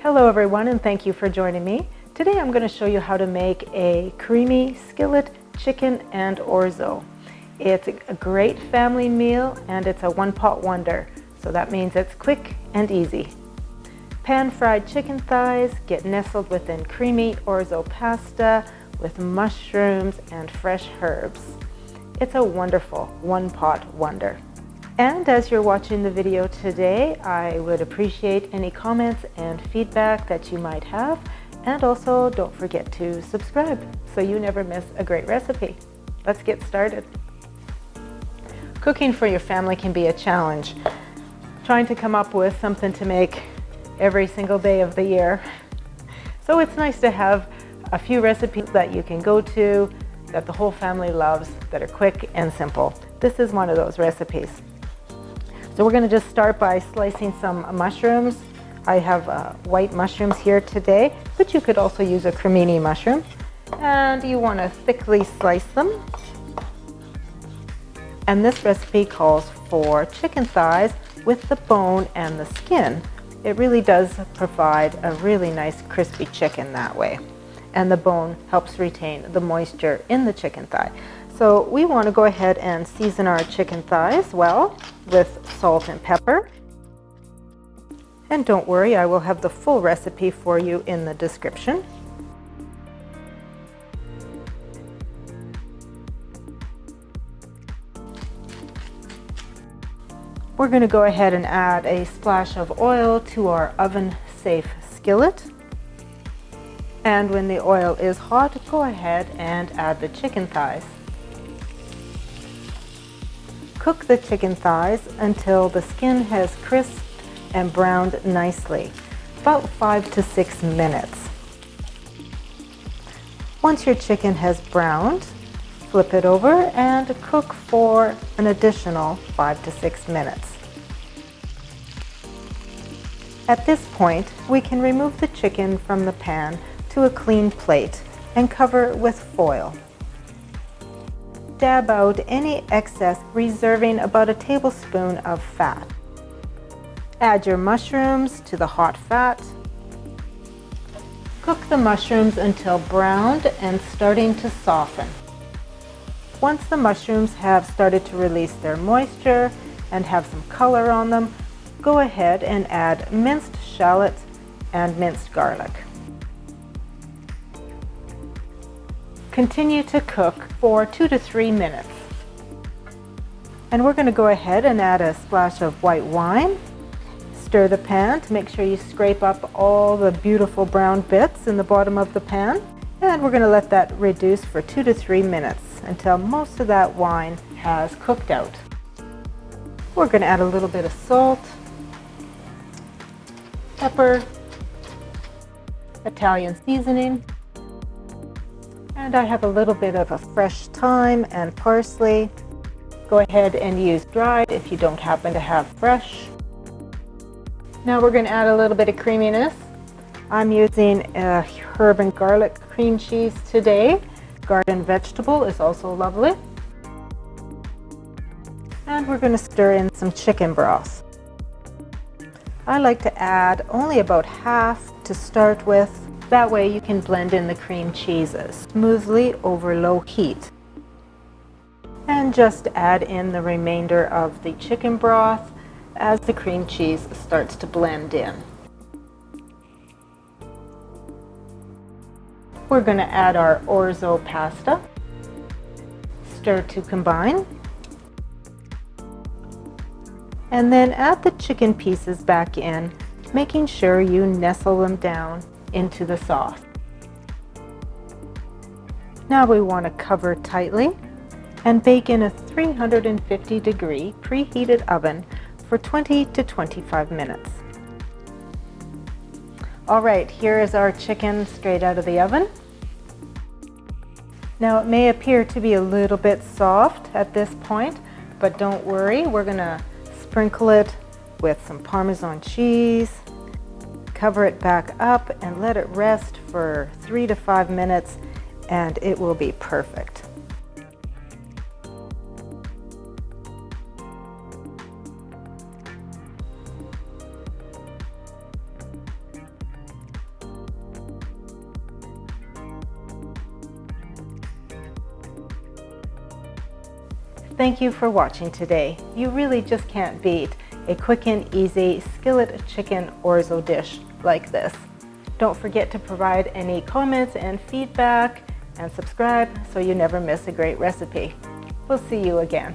Hello everyone, and thank you for joining me. Today I'm going to show you how to make a creamy skillet chicken and orzo. It's a great family meal and it's a one-pot wonder, so that means it's quick and easy. Pan-fried chicken thighs get nestled within creamy orzo pasta with mushrooms and fresh herbs. It's a wonderful one-pot wonder. And as you're watching the video today, I would appreciate any comments and feedback that you might have. And also don't forget to subscribe so you never miss a great recipe. Let's get started. Cooking for your family can be a challenge. Trying to come up with something to make every single day of the year. So it's nice to have a few recipes that you can go to, that the whole family loves, that are quick and simple. This is one of those recipes. So we're going to just start by slicing some mushrooms. I have white mushrooms here today, but you could also use a cremini mushroom. And you want to thickly slice them. And this recipe calls for chicken thighs with the bone and the skin. It really does provide a really nice crispy chicken that way. And the bone helps retain the moisture in the chicken thigh. So we want to go ahead and season our chicken thighs well with salt and pepper. And don't worry, I will have the full recipe for you in the description. We're going to go ahead and add a splash of oil to our oven-safe skillet. And when the oil is hot, go ahead and add the chicken thighs. Cook the chicken thighs until the skin has crisped and browned nicely, about 5 to 6 minutes. Once your chicken has browned, flip it over and cook for an additional 5 to 6 minutes. At this point, we can remove the chicken from the pan to a clean plate and cover with foil. Dab out any excess, reserving about a tablespoon of fat. Add your mushrooms to the hot fat. Cook the mushrooms until browned and starting to soften. Once the mushrooms have started to release their moisture and have some color on them, go ahead and add minced shallot and minced garlic. Continue to cook for 2 to 3 minutes. And we're going to go ahead and add a splash of white wine. Stir the pan to make sure you scrape up all the beautiful brown bits in the bottom of the pan. And we're going to let that reduce for 2 to 3 minutes until most of that wine has cooked out. We're going to add a little bit of salt, pepper, Italian seasoning, and I have a little bit of a fresh thyme and parsley. Go ahead and use dried if you don't happen to have fresh. Now we're going to add a little bit of creaminess. I'm using a herb and garlic cream cheese today. Garden vegetable is also lovely. And we're going to stir in some chicken broth. I like to add only about half to start with. That way you can blend in the cream cheeses smoothly over low heat. And just add in the remainder of the chicken broth as the cream cheese starts to blend in. We're going to add our orzo pasta. Stir to combine. And then add the chicken pieces back in, making sure you nestle them down into the sauce. Now we want to cover tightly and bake in a 350-degree preheated oven for 20 to 25 minutes. All right, here is our chicken straight out of the oven. Now it may appear to be a little bit soft at this point, but don't worry, we're going to sprinkle it with some Parmesan cheese. Cover it back up and let it rest for 3 to 5 minutes and it will be perfect. Thank you for watching today. You really just can't beat a quick and easy skillet chicken orzo dish like this. Don't forget to provide any comments and feedback and subscribe so you never miss a great recipe. We'll see you again.